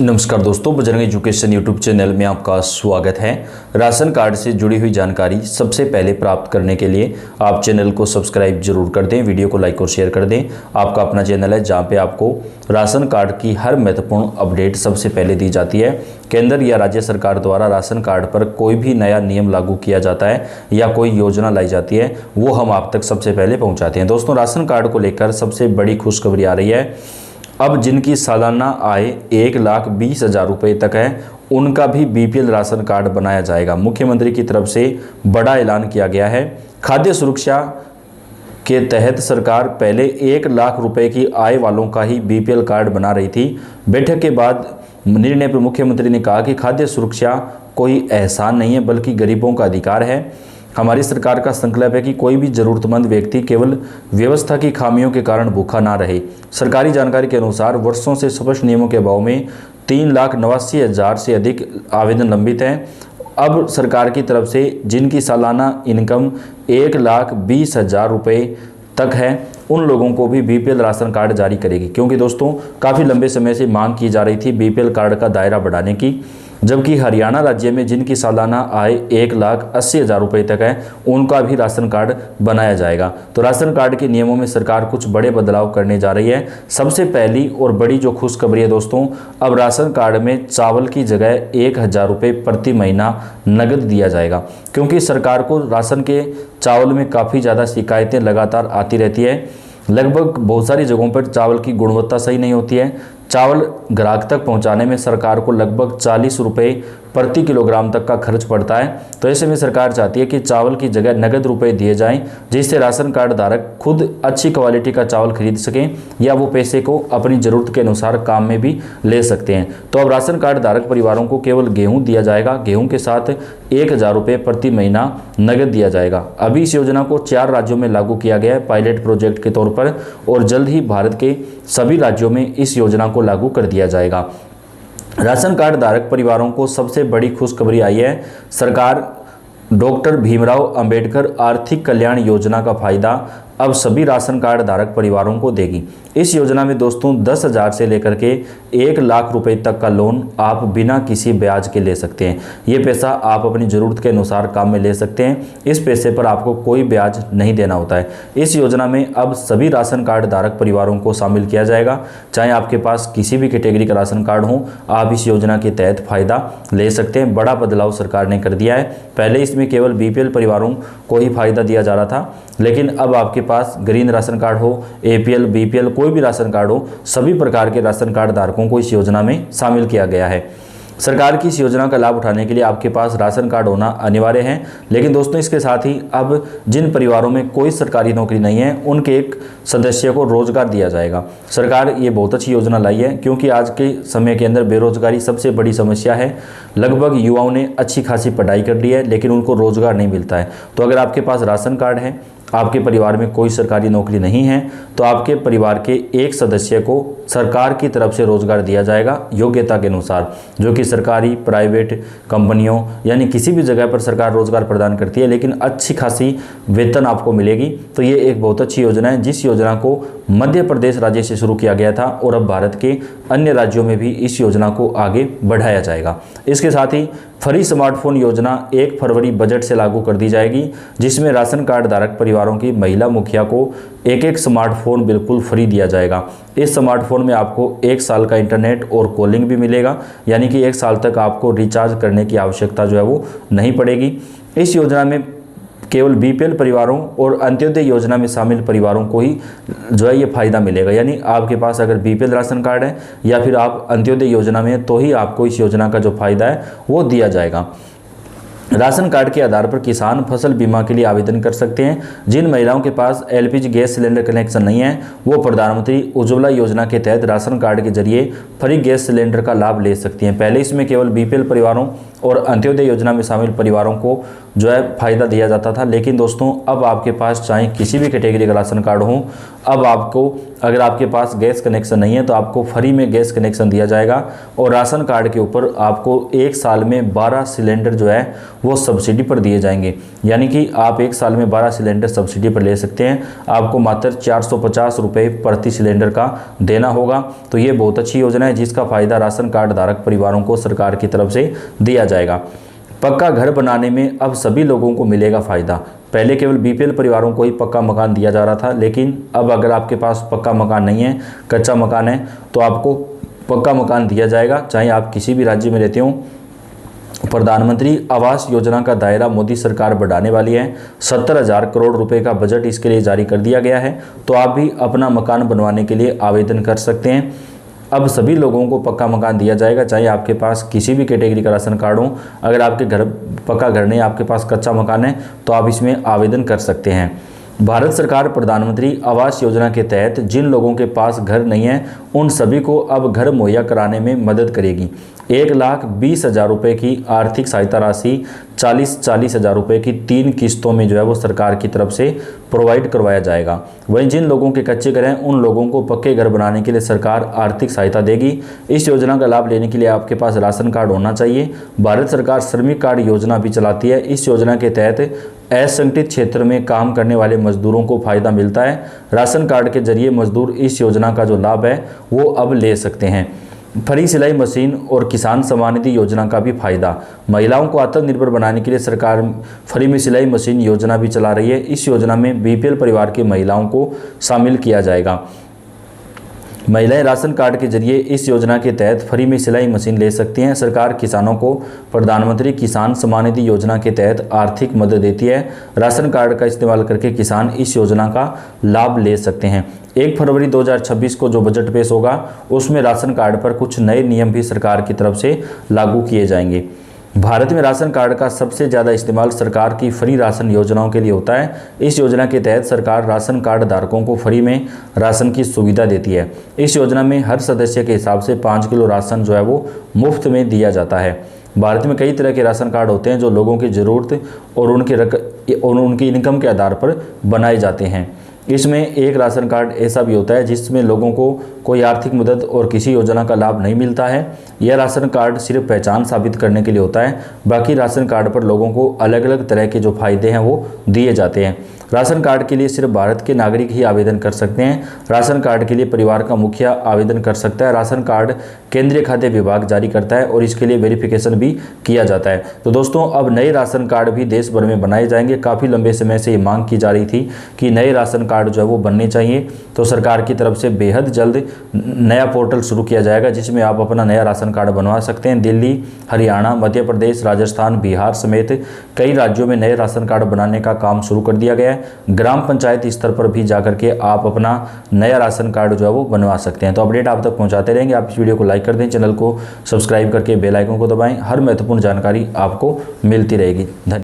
नमस्कार दोस्तों, Bajrang education YouTube channel में आपका स्वागत है। राशन कार्ड से जुड़ी हुई जानकारी सबसे पहले प्राप्त करने के लिए आप चैनल को सब्सक्राइब जरूर कर दें, वीडियो को लाइक और शेयर कर दें। आपका अपना चैनल है जहां पे आपको राशन कार्ड की हर महत्वपूर्ण अपडेट सबसे पहले दी जाती है। केंद्र या राज्य सरकार द्वारा राशन कार्ड पर कोई भी नया नियम लागू किया जाता है या कोई योजना लाई जाती है, वो हम आप तक सबसे पहले पहुँचाते हैं। दोस्तों, राशन कार्ड को लेकर सबसे बड़ी खुशखबरी आ रही है। अब जिनकी सालाना आय 1,20,000 रुपये तक है, उनका भी बीपीएल राशन कार्ड बनाया जाएगा। मुख्यमंत्री की तरफ से बड़ा ऐलान किया गया है। खाद्य सुरक्षा के तहत सरकार पहले 1,00,000 रुपये की आय वालों का ही बीपीएल कार्ड बना रही थी। बैठक के बाद निर्णय पर मुख्यमंत्री ने कहा कि खाद्य सुरक्षा कोई एहसान नहीं है, बल्कि गरीबों का अधिकार है। हमारी सरकार का संकल्प है कि कोई भी जरूरतमंद व्यक्ति केवल व्यवस्था की खामियों के कारण भूखा ना रहे। सरकारी जानकारी के अनुसार वर्षों से स्पष्ट नियमों के अभाव में 3,89,000 से अधिक आवेदन लंबित हैं। अब सरकार की तरफ से जिनकी सालाना इनकम 1,20,000 रुपये तक है, उन लोगों को भी बीपीएल राशन कार्ड जारी करेगी। क्योंकि दोस्तों, काफ़ी लंबे समय से मांग की जा रही थी बीपीएल कार्ड का दायरा बढ़ाने की, जबकि हरियाणा राज्य में जिनकी सालाना आय 1,80,000 रुपये तक है, उनका भी राशन कार्ड बनाया जाएगा। तो राशन कार्ड के नियमों में सरकार कुछ बड़े बदलाव करने जा रही है। सबसे पहली और बड़ी जो खुशखबरी है दोस्तों, अब राशन कार्ड में चावल की जगह 1,000 रुपये प्रति महीना नगद दिया जाएगा। क्योंकि सरकार को राशन के चावल में काफ़ी ज़्यादा शिकायतें लगातार आती रहती है। लगभग बहुत सारी जगहों पर चावल की गुणवत्ता सही नहीं होती है। चावल ग्राहक तक पहुंचाने में सरकार को लगभग 40 रुपये प्रति किलोग्राम तक का खर्च पड़ता है। तो ऐसे में सरकार चाहती है कि चावल की जगह नगद रुपए दिए जाएं, जिससे राशन कार्ड धारक खुद अच्छी क्वालिटी का चावल खरीद सकें या वो पैसे को अपनी ज़रूरत के अनुसार काम में भी ले सकते हैं। तो अब राशन कार्ड धारक परिवारों को केवल गेहूँ दिया जाएगा। गेहूँ के साथ 1,000 रुपये प्रति महीना नगद दिया जाएगा। अभी इस योजना को 4 राज्यों में लागू किया गया है पायलट प्रोजेक्ट के तौर पर, और जल्द ही भारत के सभी राज्यों में इस योजना को लागू कर दिया जाएगा। राशन कार्ड धारक परिवारों को सबसे बड़ी खुशखबरी आई है। सरकार डॉक्टर भीमराव अंबेडकर आर्थिक कल्याण योजना का फायदा अब सभी राशन कार्ड धारक परिवारों को देगी। इस योजना में दोस्तों 10,000 से लेकर के 1,00,000 रुपये तक का लोन आप बिना किसी ब्याज के ले सकते हैं। ये पैसा आप अपनी ज़रूरत के अनुसार काम में ले सकते हैं। इस पैसे पर आपको कोई ब्याज नहीं देना होता है। इस योजना में अब सभी राशन कार्ड धारक परिवारों को शामिल किया जाएगा। चाहे आपके पास किसी भी कैटेगरी का राशन कार्ड हो, आप इस योजना के तहत फ़ायदा ले सकते हैं। बड़ा बदलाव सरकार ने कर दिया है। पहले इसमें केवल बीपीएल परिवारों को ही फ़ायदा दिया जा रहा था, लेकिन अब आपके पास ग्रीन राशन कार्ड हो, एपीएल, बीपीएल, कोई भी राशन कार्ड हो, सभी प्रकार के राशन कार्ड धारकों को इस योजना में शामिल किया गया है। सरकार की इस योजना का लाभ उठाने के लिए आपके पास राशन कार्ड होना अनिवार्य है। लेकिन दोस्तों, इसके साथ ही अब जिन परिवारों में कोई सरकारी नौकरी नहीं है, उनके एक सदस्य को रोजगार दिया जाएगा। सरकार ये बहुत अच्छी योजना लाई है, क्योंकि आज के समय के अंदर बेरोजगारी सबसे बड़ी समस्या है। लगभग युवाओं ने अच्छी खासी पढ़ाई कर ली है, लेकिन उनको रोजगार नहीं मिलता है। तो अगर आपके पास राशन कार्ड है, आपके परिवार में कोई सरकारी नौकरी नहीं है, तो आपके परिवार के एक सदस्य को सरकार की तरफ से रोजगार दिया जाएगा योग्यता के अनुसार, जो कि सरकारी, प्राइवेट कंपनियों यानी किसी भी जगह पर सरकार रोजगार प्रदान करती है, लेकिन अच्छी खासी वेतन आपको मिलेगी। तो ये एक बहुत अच्छी योजना है, जिस योजना को मध्य प्रदेश राज्य से शुरू किया गया था, और अब भारत के अन्य राज्यों में भी इस योजना को आगे बढ़ाया जाएगा। इसके साथ ही फ्री स्मार्टफोन योजना 1 फरवरी बजट से लागू कर दी जाएगी, जिसमें राशन कार्ड धारक परिवारों की महिला मुखिया को एक स्मार्टफोन बिल्कुल फ्री दिया जाएगा। इस स्मार्टफोन में आपको 1 साल का इंटरनेट और कॉलिंग भी मिलेगा, यानी कि 1 साल तक आपको रिचार्ज करने की आवश्यकता जो है वो नहीं पड़ेगी। इस योजना में केवल बीपीएल परिवारों और अंत्योदय योजना में शामिल परिवारों को ही जो है ये फ़ायदा मिलेगा। यानी आपके पास अगर बीपीएल राशन कार्ड है या फिर आप अंत्योदय योजना में हैं, तो ही आपको इस योजना का जो फ़ायदा है वो दिया जाएगा। राशन कार्ड के आधार पर किसान फसल बीमा के लिए आवेदन कर सकते हैं। जिन महिलाओं के पास एलपीजी गैस सिलेंडर कनेक्शन नहीं है, वो प्रधानमंत्री उज्ज्वला योजना के तहत राशन कार्ड के जरिए फ्री गैस सिलेंडर का लाभ ले सकती हैं। पहले इसमें केवल बीपीएल परिवारों और अंत्योदय योजना में शामिल परिवारों को जो है फ़ायदा दिया जाता था, लेकिन दोस्तों अब आपके पास चाहे किसी भी कैटेगरी का राशन कार्ड हो, अब आपको अगर आपके पास गैस कनेक्शन नहीं है तो आपको फ्री में गैस कनेक्शन दिया जाएगा और राशन कार्ड के ऊपर आपको 1 साल में 12 सिलेंडर जो है वो सब्सिडी पर दिए जाएंगे। यानी कि आप 1 साल में 12 सिलेंडर सब्सिडी पर ले सकते हैं। आपको मात्र 450 रुपये प्रति सिलेंडर का देना होगा। तो ये बहुत अच्छी योजना है जिसका फ़ायदा राशन कार्ड धारक परिवारों को सरकार की तरफ से दिया जाएगा। पक्का घर बनाने में अब सभी लोगों को मिलेगा फ़ायदा। पहले केवल बीपीएल परिवारों को ही पक्का मकान दिया जा रहा था, लेकिन अब अगर आपके पास पक्का मकान नहीं है, कच्चा मकान है, तो आपको पक्का मकान दिया जाएगा, चाहे आप किसी भी राज्य में रहते हो। प्रधानमंत्री आवास योजना का दायरा मोदी सरकार बढ़ाने वाली है। 70,000 करोड़ रुपए का बजट इसके लिए जारी कर दिया गया है। तो आप भी अपना मकान बनवाने के लिए आवेदन कर सकते हैं। अब सभी लोगों को पक्का मकान दिया जाएगा, चाहे आपके पास किसी भी कैटेगरी का राशन कार्ड हो। अगर आपके घर पक्का घर नहीं, आपके पास कच्चा मकान है, तो आप इसमें आवेदन कर सकते हैं। भारत सरकार प्रधानमंत्री आवास योजना के तहत जिन लोगों के पास घर नहीं है उन सभी को अब घर मुहैया कराने में मदद करेगी। 1,20,000 रुपये की आर्थिक सहायता राशि 40,000 रुपये की 3 किस्तों में जो है वो सरकार की तरफ से प्रोवाइड करवाया जाएगा। वहीं जिन लोगों के कच्चे घर हैं उन लोगों को पक्के घर बनाने के लिए सरकार आर्थिक सहायता देगी। इस योजना का लाभ लेने के लिए आपके पास राशन कार्ड होना चाहिए। भारत सरकार श्रमिक कार्ड योजना भी चलाती है। इस योजना के तहत असंगठित क्षेत्र में काम करने वाले मजदूरों को फायदा मिलता है। राशन कार्ड के जरिए मजदूर इस योजना का जो लाभ है वो अब ले सकते हैं। फ्री सिलाई मशीन और किसान सम्मान निधि योजना का भी फायदा। महिलाओं को आत्मनिर्भर बनाने के लिए सरकार फ्री में सिलाई मशीन योजना भी चला रही है। इस योजना में बीपीएल परिवार की महिलाओं को शामिल किया जाएगा। महिलाएं राशन कार्ड के जरिए इस योजना के तहत फ्री में सिलाई मशीन ले सकती हैं। सरकार किसानों को प्रधानमंत्री किसान सम्मान निधि योजना के तहत आर्थिक मदद देती है। राशन कार्ड का इस्तेमाल करके किसान इस योजना का लाभ ले सकते हैं। 1 फरवरी 2026 को जो बजट पेश होगा उसमें राशन कार्ड पर कुछ नए नियम भी सरकार की तरफ से लागू किए जाएंगे। भारत में राशन कार्ड का सबसे ज़्यादा इस्तेमाल सरकार की फ्री राशन योजनाओं के लिए होता है। इस योजना के तहत सरकार राशन कार्ड धारकों को फ्री में राशन की सुविधा देती है। इस योजना में हर सदस्य के हिसाब से 5 किलो राशन जो है वो मुफ्त में दिया जाता है। भारत में कई तरह के राशन कार्ड होते हैं जो लोगों की ज़रूरत और उनकी इनकम के आधार पर बनाए जाते हैं। इसमें एक राशन कार्ड ऐसा भी होता है जिसमें लोगों को कोई आर्थिक मदद और किसी योजना का लाभ नहीं मिलता है। यह राशन कार्ड सिर्फ पहचान साबित करने के लिए होता है। बाकी राशन कार्ड पर लोगों को अलग अलग तरह के जो फायदे हैं वो दिए जाते हैं। राशन कार्ड के लिए सिर्फ भारत के नागरिक ही आवेदन कर सकते हैं। राशन कार्ड के लिए परिवार का मुखिया आवेदन कर सकता है। राशन कार्ड केंद्रीय खाद्य विभाग जारी करता है और इसके लिए वेरिफिकेशन भी किया जाता है। तो दोस्तों, अब नए राशन कार्ड भी देश भर में बनाए जाएंगे। काफ़ी लंबे समय से ये मांग की जा रही थी कि नए राशन कार्ड जो है वो बनने चाहिए। तो सरकार की तरफ से बेहद जल्द नया पोर्टल शुरू किया जाएगा जिसमें आप अपना नया राशन कार्ड बनवा सकते हैं। दिल्ली, हरियाणा, मध्य प्रदेश, राजस्थान, बिहार समेत कई राज्यों में नए राशन कार्ड बनाने का काम शुरू कर दिया गया है। ग्राम पंचायत स्तर पर भी जाकर के आप अपना नया राशन कार्ड जो है वो बनवा सकते हैं। तो अपडेट आप तक पहुंचाते रहेंगे। आप इस वीडियो को लाइक कर दें, चैनल को सब्सक्राइब करके बेल आइकन को दबाएं। हर महत्वपूर्ण जानकारी आपको मिलती रहेगी। धन्यवाद।